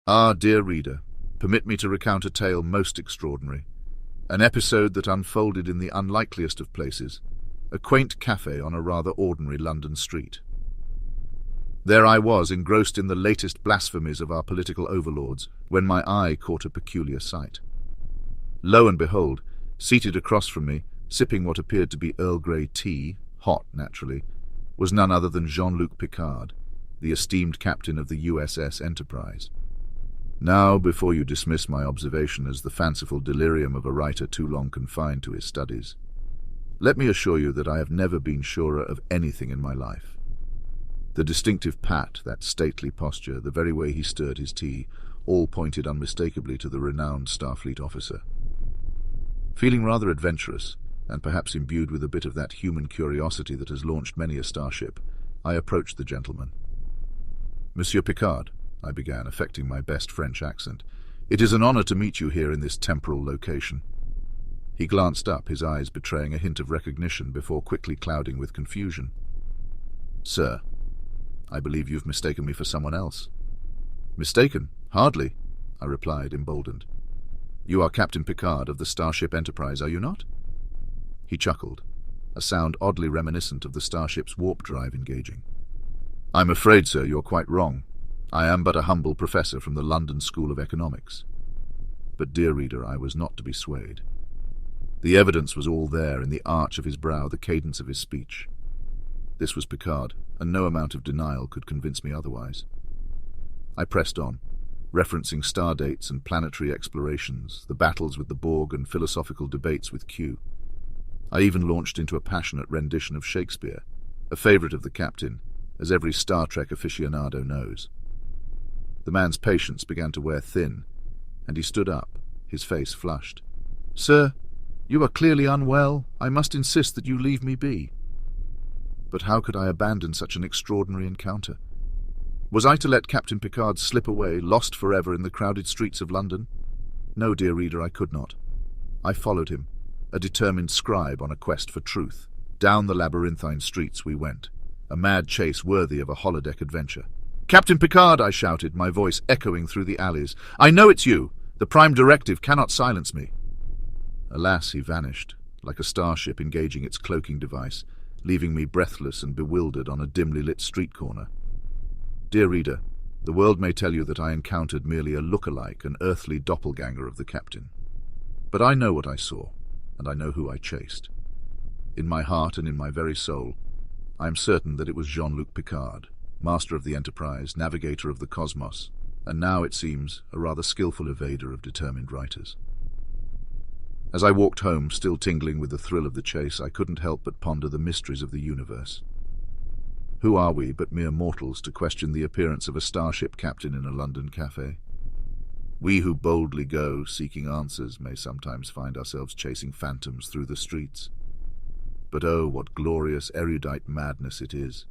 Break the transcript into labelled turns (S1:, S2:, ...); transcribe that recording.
S1: Ah, dear reader, permit me to recount a tale most extraordinary, an episode that unfolded in the unlikeliest of places, a quaint cafe on a rather ordinary London street. There I was, engrossed in the latest blasphemies of our political overlords, when my eye caught a peculiar sight. Lo and behold, seated across from me, sipping what appeared to be Earl Grey tea, hot naturally, was none other than Jean-Luc Picard, the esteemed captain of the USS Enterprise. Now, before you dismiss my observation as the fanciful delirium of a writer too long confined to his studies, let me assure you that I have never been surer of anything in my life. The distinctive pat, that stately posture, the very way he stirred his tea, all pointed unmistakably to the renowned Starfleet officer. Feeling rather adventurous, and perhaps imbued with a bit of that human curiosity that has launched many a starship, I approached the gentleman. "Monsieur Picard," I began, affecting my best French accent, "it is an honor to meet you here in this temporal location." He glanced up, his eyes betraying a hint of recognition before quickly clouding with confusion. "Sir, I believe you've mistaken me for someone else." "Mistaken? Hardly," I replied, emboldened. "You are Captain Picard of the Starship Enterprise, are you not?" He chuckled, a sound oddly reminiscent of the starship's warp drive engaging. "I'm afraid, sir, you're quite wrong. I am but a humble professor from the London School of Economics." But, dear reader, I was not to be swayed. The evidence was all there in the arch of his brow, the cadence of his speech. This was Picard, and no amount of denial could convince me otherwise. I pressed on, referencing star dates and planetary explorations, the battles with the Borg and philosophical debates with Q. I even launched into a passionate rendition of Shakespeare, a favorite of the captain, as every Star Trek aficionado knows. The man's patience began to wear thin, and he stood up, his face flushed. "Sir, you are clearly unwell. I must insist that you leave me be." But how could I abandon such an extraordinary encounter? Was I to let Captain Picard slip away, lost forever in the crowded streets of London? No, dear reader, I could not. I followed him, a determined scribe on a quest for truth. Down the labyrinthine streets we went, a mad chase worthy of a holodeck adventure. "Captain Picard," I shouted, my voice echoing through the alleys. "I know it's you. The Prime Directive cannot silence me." Alas, he vanished, like a starship engaging its cloaking device, leaving me breathless and bewildered on a dimly lit street corner. Dear reader, the world may tell you that I encountered merely a look-alike, an earthly doppelganger of the captain. But I know what I saw, and I know who I chased. In my heart and in my very soul, I am certain that it was Jean-Luc Picard, master of the Enterprise, navigator of the cosmos, and now, it seems, a rather skillful evader of determined writers. As I walked home, still tingling with the thrill of the chase, I couldn't help but ponder the mysteries of the universe. Who are we but mere mortals to question the appearance of a starship captain in a London cafe? We who boldly go, seeking answers, may sometimes find ourselves chasing phantoms through the streets. But oh, what glorious, erudite madness it is!